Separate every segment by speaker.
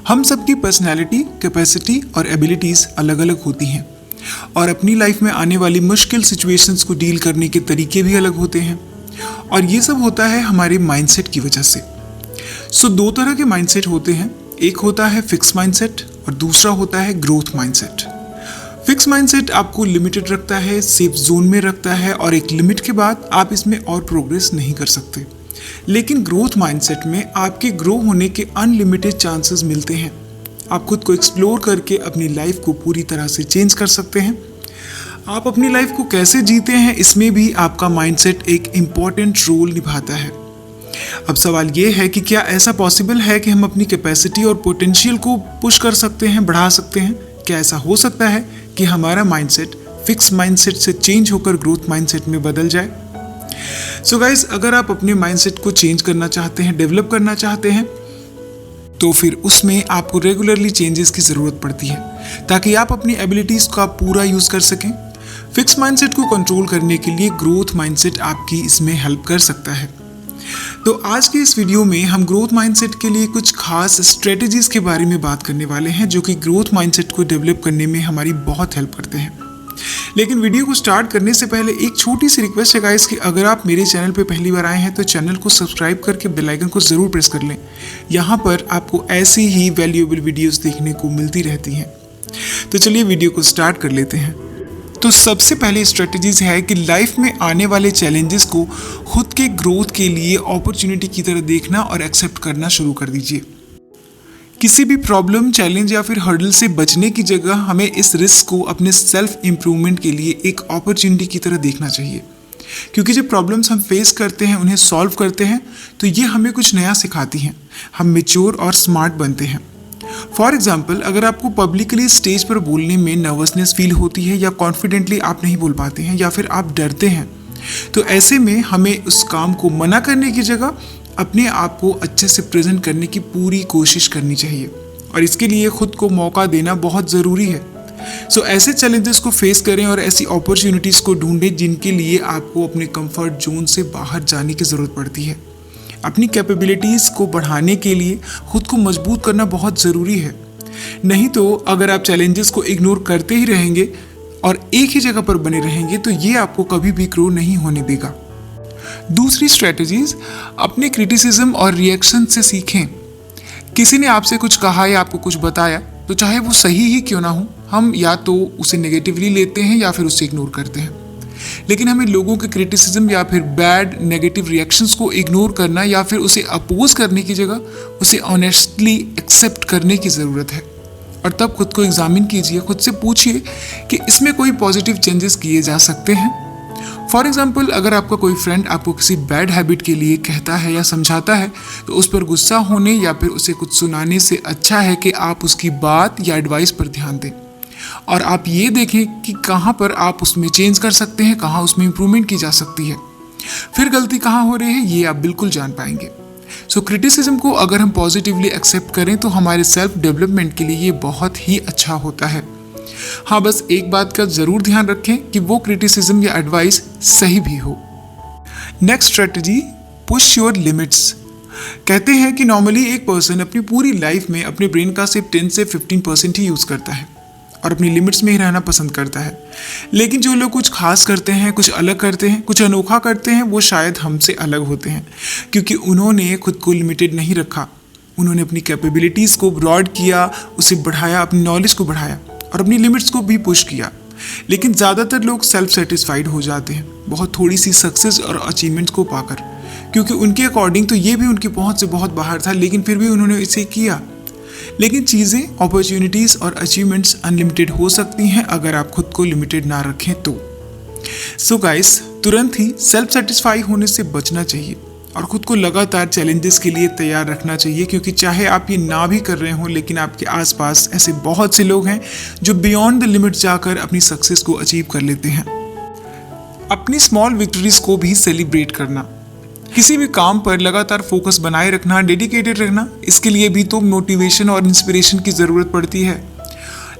Speaker 1: हम सबकी personality, capacity और एबिलिटीज़ अलग अलग होती हैं और अपनी लाइफ में आने वाली मुश्किल सिचुएशंस को डील करने के तरीके भी अलग होते हैं और ये सब होता है हमारे माइंडसेट की वजह से। सो दो तरह के माइंडसेट होते हैं, एक होता है फिक्स माइंडसेट और दूसरा होता है ग्रोथ माइंडसेट। फिक्स माइंडसेट आपको लिमिटेड रखता है, सेफ जोन में रखता है और एक लिमिट के बाद आप इसमें और प्रोग्रेस नहीं कर सकते। लेकिन ग्रोथ माइंडसेट में आपके ग्रो होने के अनलिमिटेड चांसेस मिलते हैं। आप खुद को एक्सप्लोर करके अपनी लाइफ को पूरी तरह से चेंज कर सकते हैं। आप अपनी लाइफ को कैसे जीते हैं इसमें भी आपका माइंडसेट एक इम्पॉर्टेंट रोल निभाता है। अब सवाल ये है कि क्या ऐसा पॉसिबल है कि हम अपनी कैपेसिटी और पोटेंशियल को पुश कर सकते हैं, बढ़ा सकते हैं? क्या ऐसा हो सकता है कि हमारा माइंडसेट फिक्स माइंडसेट से चेंज होकर ग्रोथ माइंडसेट में बदल जाए? सो गाइस, अगर आप अपने माइंडसेट को चेंज करना चाहते हैं, डेवलप करना चाहते हैं, तो फिर उसमें आपको रेगुलरली चेंजेस की ज़रूरत पड़ती है ताकि आप अपनी एबिलिटीज़ का पूरा यूज़ कर सकें। फिक्स माइंडसेट को कंट्रोल करने के लिए ग्रोथ माइंडसेट आपकी इसमें हेल्प कर सकता है। तो आज के इस वीडियो में हम ग्रोथ माइंडसेट के लिए कुछ खास स्ट्रेटजीज़ के बारे में बात करने वाले हैं जो कि ग्रोथ माइंडसेट को डेवलप करने में हमारी बहुत हेल्प करते हैं। लेकिन वीडियो को स्टार्ट करने से पहले एक छोटी सी रिक्वेस्ट है गाइस कि अगर आप मेरे चैनल पे पहली बार आए हैं तो चैनल को सब्सक्राइब करके बेल आइकन को ज़रूर प्रेस कर लें। यहाँ पर आपको ऐसी ही वैल्यूएबल वीडियोस देखने को मिलती रहती हैं। तो चलिए वीडियो को स्टार्ट कर लेते हैं। तो सबसे पहले स्ट्रेटजीज है कि लाइफ में आने वाले चैलेंजेस को खुद के ग्रोथ के लिए अपॉर्चुनिटी की तरह देखना और एक्सेप्ट करना शुरू कर दीजिए। किसी भी प्रॉब्लम, चैलेंज या फिर हर्डल से बचने की जगह हमें इस रिस्क को अपने सेल्फ इम्प्रूवमेंट के लिए एक अपॉर्चुनिटी की तरह देखना चाहिए, क्योंकि जब प्रॉब्लम्स हम फेस करते हैं, उन्हें सॉल्व करते हैं, तो ये हमें कुछ नया सिखाती हैं। हम मैच्योर और स्मार्ट बनते हैं। फॉर एग्जाम्पल, अगर आपको पब्लिकली स्टेज पर बोलने में नर्वसनेस फील होती है या कॉन्फिडेंटली आप नहीं बोल पाते हैं या फिर आप डरते हैं, तो ऐसे में हमें उस काम को मना करने की जगह अपने आप को अच्छे से प्रेजेंट करने की पूरी कोशिश करनी चाहिए और इसके लिए खुद को मौका देना बहुत ज़रूरी है। सो ऐसे चैलेंजेस को फेस करें और ऐसी अपॉर्चुनिटीज़ को ढूंढें जिनके लिए आपको अपने कंफर्ट जोन से बाहर जाने की ज़रूरत पड़ती है। अपनी कैपेबिलिटीज़ को बढ़ाने के लिए खुद को मजबूत करना बहुत ज़रूरी है। नहीं तो अगर आप चैलेंजेस को इग्नोर करते ही रहेंगे और एक ही जगह पर बने रहेंगे तो ये आपको कभी भी ग्रो नहीं होने देगा। दूसरी स्ट्रेटजीज, अपने क्रिटिसिज्म और रिएक्शन से सीखें। किसी ने आपसे कुछ कहा या आपको कुछ बताया, तो चाहे वो सही ही क्यों ना हो, हम या तो उसे नेगेटिवली लेते हैं या फिर उसे इग्नोर करते हैं। लेकिन हमें लोगों के क्रिटिसिज्म या फिर बैड नेगेटिव रिएक्शंस को इग्नोर करना या फिर उसे अपोज करने की जगह उसे ऑनेस्टली एक्सेप्ट करने की ज़रूरत है। और तब खुद को एग्जामिन कीजिए, खुद से पूछिए कि इसमें कोई पॉजिटिव चेंजेस किए जा सकते हैं। फॉर एग्जाम्पल, अगर आपका कोई फ्रेंड आपको किसी बैड हैबिट के लिए कहता है या समझाता है, तो उस पर गुस्सा होने या फिर उसे कुछ सुनाने से अच्छा है कि आप उसकी बात या एडवाइस पर ध्यान दें और आप ये देखें कि कहाँ पर आप उसमें चेंज कर सकते हैं, कहाँ उसमें इम्प्रूवमेंट की जा सकती है। फिर गलती कहाँ हो रही है ये आप बिल्कुल जान पाएंगे। सो क्रिटिसिज्म को अगर हम पॉजिटिवली एक्सेप्ट करें तो हमारे सेल्फ डेवलपमेंट के लिए ये बहुत ही अच्छा होता है। हाँ, बस एक बात का ज़रूर ध्यान रखें कि वो क्रिटिसिज्म या एडवाइस सही भी हो। Next strategy, push your limits. कहते हैं कि नॉर्मली एक पर्सन अपनी पूरी लाइफ में अपने ब्रेन का सिर्फ 10 से 15% ही यूज़ करता है और अपनी लिमिट्स में ही रहना पसंद करता है। लेकिन जो लोग कुछ खास करते हैं, कुछ अलग करते हैं, कुछ अनोखा करते हैं, वो शायद हमसे अलग होते हैं क्योंकि उन्होंने खुद को लिमिटेड नहीं रखा। उन्होंने अपनी कैपेबिलिटीज़ को ब्रॉड किया, उसे बढ़ाया, अपनी नॉलेज को बढ़ाया और अपनी लिमिट्स को भी पुश किया। लेकिन ज़्यादातर लोग सेल्फ सेटिस्फाइड हो जाते हैं बहुत थोड़ी सी सक्सेस और अचीवमेंट्स को पाकर, क्योंकि उनके अकॉर्डिंग तो ये भी उनकी पहुंच से बहुत बाहर था, लेकिन फिर भी उन्होंने इसे किया। लेकिन चीज़ें, अपॉर्चुनिटीज़ और अचीवमेंट्स अनलिमिटेड हो सकती हैं अगर आप खुद को लिमिटेड ना रखें तो। सो गाइस, तुरंत ही सेल्फ सेटिस्फाई होने से बचना चाहिए और खुद को लगातार चैलेंजेस के लिए तैयार रखना चाहिए, क्योंकि चाहे आप ये ना भी कर रहे हों, लेकिन आपके आसपास ऐसे बहुत से लोग हैं जो बियॉन्ड द लिमिट जाकर अपनी सक्सेस को अचीव कर लेते हैं। अपनी स्मॉल विक्ट्रीज को भी सेलिब्रेट करना, किसी भी काम पर लगातार फोकस बनाए रखना, डेडिकेटेड रहना, इसके लिए भी तो मोटिवेशन और इंस्पिरेशन की ज़रूरत पड़ती है।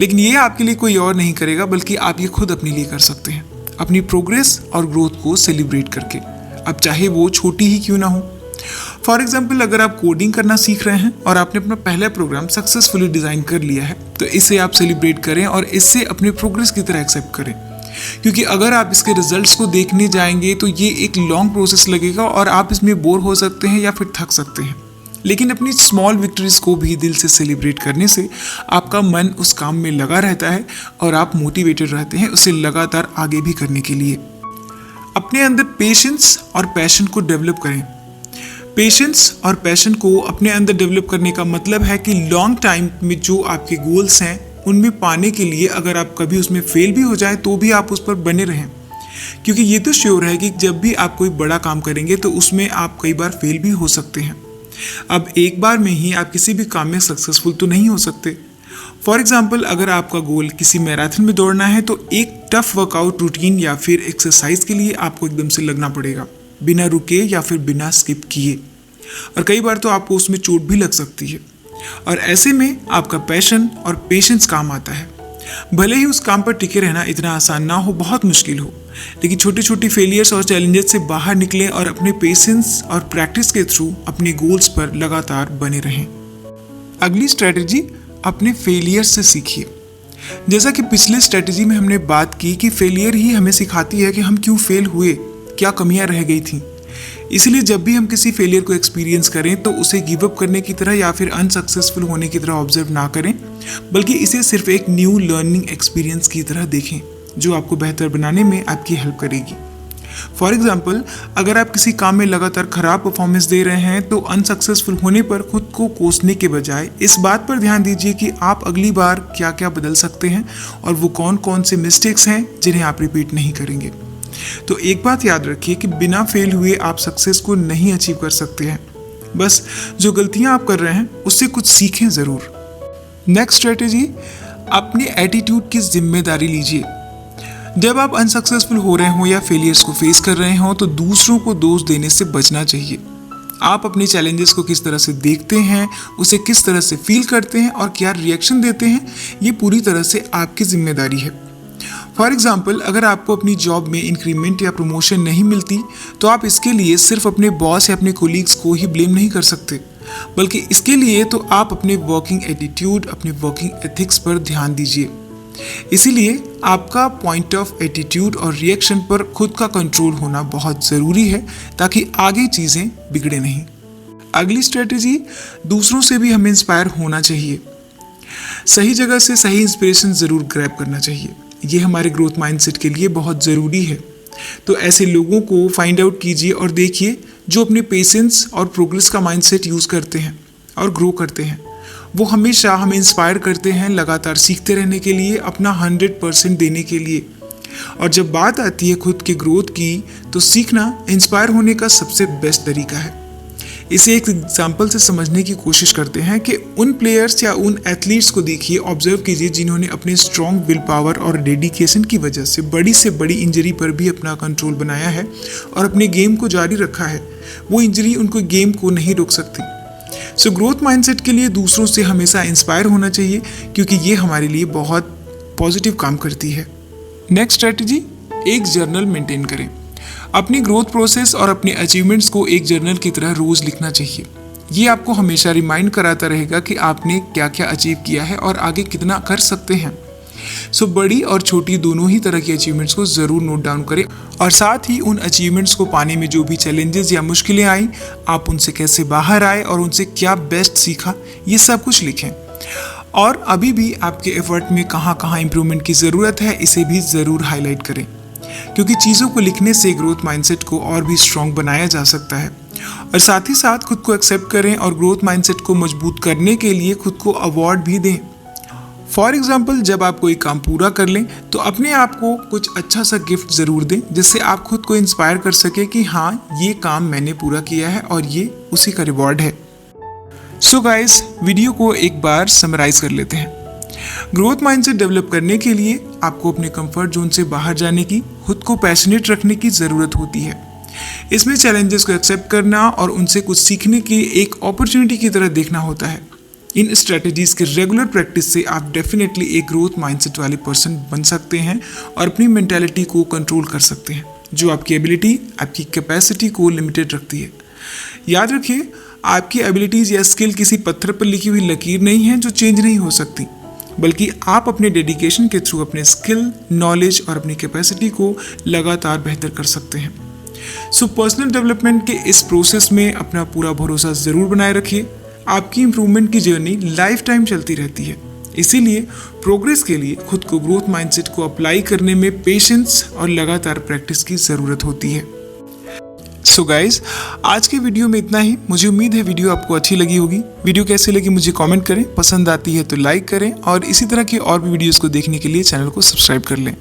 Speaker 1: लेकिन ये आपके लिए कोई और नहीं करेगा, बल्कि आप ये खुद अपने लिए कर सकते हैं, अपनी प्रोग्रेस और ग्रोथ को सेलिब्रेट करके, अब चाहे वो छोटी ही क्यों ना हो। फॉर एग्जाम्पल, अगर आप कोडिंग करना सीख रहे हैं और आपने अपना पहला प्रोग्राम सक्सेसफुली डिज़ाइन कर लिया है, तो इसे आप सेलिब्रेट करें और इससे अपने प्रोग्रेस की तरह एक्सेप्ट करें। क्योंकि अगर आप इसके रिजल्ट्स को देखने जाएंगे तो ये एक लॉन्ग प्रोसेस लगेगा और आप इसमें बोर हो सकते हैं या फिर थक सकते हैं। लेकिन अपनी स्मॉल विक्ट्रीज को भी दिल से सेलिब्रेट करने से आपका मन उस काम में लगा रहता है और आप मोटिवेटेड रहते हैं उसे लगातार आगे भी करने के लिए। अपने अंदर पेशेंस और पैशन को डेवलप करें। पेशेंस और पैशन को अपने अंदर डेवलप करने का मतलब है कि लॉन्ग टाइम में जो आपके गोल्स हैं उनमें पाने के लिए अगर आप कभी उसमें फेल भी हो जाए तो भी आप उस पर बने रहें। क्योंकि ये तो श्योर है कि जब भी आप कोई बड़ा काम करेंगे तो उसमें आप कई बार फेल भी हो सकते हैं। अब एक बार में ही आप किसी भी काम में सक्सेसफुल तो नहीं हो सकते। फॉर एग्जाम्पल, अगर आपका गोल किसी मैराथन में दौड़ना है तो एक टफ वर्कआउट रूटीन या फिर एक्सरसाइज के लिए आपको एकदम से लगना पड़ेगा, बिना रुके या फिर बिना स्किप किए। और कई बार तो आपको उसमें चोट भी लग सकती है और ऐसे में आपका पैशन और पेशेंस काम आता है। भले ही उस काम पर टिके रहना इतना आसान ना हो, बहुत मुश्किल हो, लेकिन छोटी छोटी फेलियर्स और चैलेंजेस से बाहर निकलें और अपने पेशेंस और प्रैक्टिस के थ्रू अपने गोल्स पर लगातार बने रहें। अगली स्ट्रेटजी, अपने फेलियर से सीखिए। जैसा कि पिछले स्ट्रेटजी में हमने बात की कि फेलियर ही हमें सिखाती है कि हम क्यों फेल हुए, क्या कमियां रह गई थी। इसलिए जब भी हम किसी फेलियर को एक्सपीरियंस करें तो उसे गिव अप करने की तरह या फिर अनसक्सेसफुल होने की तरह ऑब्जर्व ना करें, बल्कि इसे सिर्फ एक न्यू लर्निंग एक्सपीरियंस की तरह देखें जो आपको बेहतर बनाने में आपकी हेल्प करेगी। फॉर एग्जाम्पल, अगर आप किसी काम में लगातार खराब परफॉर्मेंस दे रहे हैं तो अनसक्सेसफुल होने पर खुद को कोसने के बजाय इस बात पर ध्यान दीजिए कि आप अगली बार क्या क्या बदल सकते हैं और वो कौन कौन से मिस्टेक्स हैं जिन्हें आप रिपीट नहीं करेंगे। तो एक बात याद रखिए कि बिना फेल हुए आप सक्सेस को नहीं अचीव कर सकते हैं। बस जो गलतियां आप कर रहे हैं उससे कुछ सीखें ज़रूर। नेक्स्ट स्ट्रेटेजी, अपने एटीट्यूड की जिम्मेदारी लीजिए। जब आप अनसक्सेसफुल हो रहे हो या फेलियर्स को फेस कर रहे हो तो दूसरों को दोष देने से बचना चाहिए। आप अपने चैलेंजेस को किस तरह से देखते हैं, उसे किस तरह से फील करते हैं और क्या रिएक्शन देते हैं, ये पूरी तरह से आपकी जिम्मेदारी है। फॉर एग्जाम्पल, अगर आपको अपनी जॉब में इंक्रीमेंट या प्रमोशन नहीं मिलती तो आप इसके लिए सिर्फ अपने बॉस या अपने कोलीग्स को ही ब्लेम नहीं कर सकते, बल्कि इसके लिए तो आप अपने वर्किंग एटीट्यूड, अपने वर्किंग एथिक्स पर ध्यान दीजिए। इसीलिए आपका पॉइंट ऑफ एटीट्यूड और रिएक्शन पर खुद का कंट्रोल होना बहुत ज़रूरी है ताकि आगे चीज़ें बिगड़े नहीं। अगली स्ट्रेटेजी, दूसरों से भी हमें इंस्पायर होना चाहिए। सही जगह से सही इंस्पिरेशन ज़रूर ग्रैब करना चाहिए। ये हमारे ग्रोथ माइंडसेट के लिए बहुत ज़रूरी है। तो ऐसे लोगों को फाइंड आउट कीजिए और देखिए जो अपने पेशेंस और प्रोग्रेस का माइंडसेट यूज़ करते हैं और ग्रो करते हैं। वो हमेशा हमें इंस्पायर करते हैं लगातार सीखते रहने के लिए, अपना 100% देने के लिए। और जब बात आती है खुद के ग्रोथ की तो सीखना इंस्पायर होने का सबसे बेस्ट तरीका है। इसे एक एग्जाम्पल से समझने की कोशिश करते हैं कि उन प्लेयर्स या उन एथलीट्स को देखिए, ऑब्जर्व कीजिए जिन्होंने अपने स्ट्रॉन्ग विल पावर और डेडिकेशन की वजह से बड़ी इंजरी पर भी अपना कंट्रोल बनाया है और अपने गेम को जारी रखा है। वो इंजरी उनको गेम को नहीं रोक सकती। सो ग्रोथ माइंडसेट के लिए दूसरों से हमेशा इंस्पायर होना चाहिए क्योंकि ये हमारे लिए बहुत पॉजिटिव काम करती है। नेक्स्ट स्ट्रेटजी, एक जर्नल मेंटेन करें। अपनी ग्रोथ प्रोसेस और अपने अचीवमेंट्स को एक जर्नल की तरह रोज लिखना चाहिए। ये आपको हमेशा रिमाइंड कराता रहेगा कि आपने क्या क्या अचीव किया है और आगे कितना कर सकते हैं। सो बड़ी और छोटी दोनों ही तरह की अचीवमेंट्स को ज़रूर नोट डाउन करें और साथ ही उन अचीवमेंट्स को पाने में जो भी चैलेंजेस या मुश्किलें आई, आप उनसे कैसे बाहर आए और उनसे क्या बेस्ट सीखा, ये सब कुछ लिखें। और अभी भी आपके एफर्ट में कहाँ कहाँ इम्प्रूवमेंट की ज़रूरत है, इसे भी ज़रूर हाईलाइट करें क्योंकि चीज़ों को लिखने से ग्रोथ माइंडसेट को और भी स्ट्रॉन्ग बनाया जा सकता है। और साथ ही साथ खुद को एक्सेप्ट करें और ग्रोथ माइंडसेट को मजबूत करने के लिए खुद को अवार्ड भी दें। फॉर एग्जाम्पल, जब आप कोई काम पूरा कर लें तो अपने आप को कुछ अच्छा सा गिफ्ट ज़रूर दें जिससे आप खुद को इंस्पायर कर सके कि हाँ, ये काम मैंने पूरा किया है और ये उसी का रिवॉर्ड है। सो गाइस, वीडियो को एक बार समराइज कर लेते हैं। ग्रोथ माइंडसेट डेवलप करने के लिए आपको अपने कंफर्ट जोन से बाहर जाने की, खुद को पैशनेट रखने की ज़रूरत होती है। इसमें चैलेंजेस को एक्सेप्ट करना और उनसे कुछ सीखने की एक अपॉर्चुनिटी की तरह देखना होता है। इन स्ट्रेटजीज के रेगुलर प्रैक्टिस से आप डेफिनेटली एक ग्रोथ माइंडसेट वाले पर्सन बन सकते हैं और अपनी मेंटालिटी को कंट्रोल कर सकते हैं जो आपकी एबिलिटी, आपकी कैपेसिटी को लिमिटेड रखती है। याद रखिए, आपकी एबिलिटीज़ या स्किल किसी पत्थर पर लिखी हुई लकीर नहीं है जो चेंज नहीं हो सकती, बल्कि आप अपने डेडिकेशन के थ्रू अपने स्किल, नॉलेज और अपनी कैपेसिटी को लगातार बेहतर कर सकते हैं। सो पर्सनल डेवलपमेंट के इस प्रोसेस में अपना पूरा भरोसा ज़रूर बनाए रखिए। आपकी इम्प्रूवमेंट की जर्नी लाइफ टाइम चलती रहती है, इसीलिए प्रोग्रेस के लिए खुद को ग्रोथ माइंडसेट को अप्लाई करने में पेशेंस और लगातार प्रैक्टिस की ज़रूरत होती है। सो गाइज, आज के वीडियो में इतना ही। मुझे उम्मीद है वीडियो आपको अच्छी लगी होगी। वीडियो कैसी लगी मुझे कमेंट करें, पसंद आती है तो लाइक करें और इसी तरह की और भी वीडियोस को देखने के लिए चैनल को सब्सक्राइब कर लें।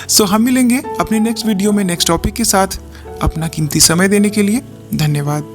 Speaker 1: सो हम मिलेंगे अपने नेक्स्ट वीडियो में नेक्स्ट टॉपिक के साथ। अपना कीमती समय देने के लिए धन्यवाद।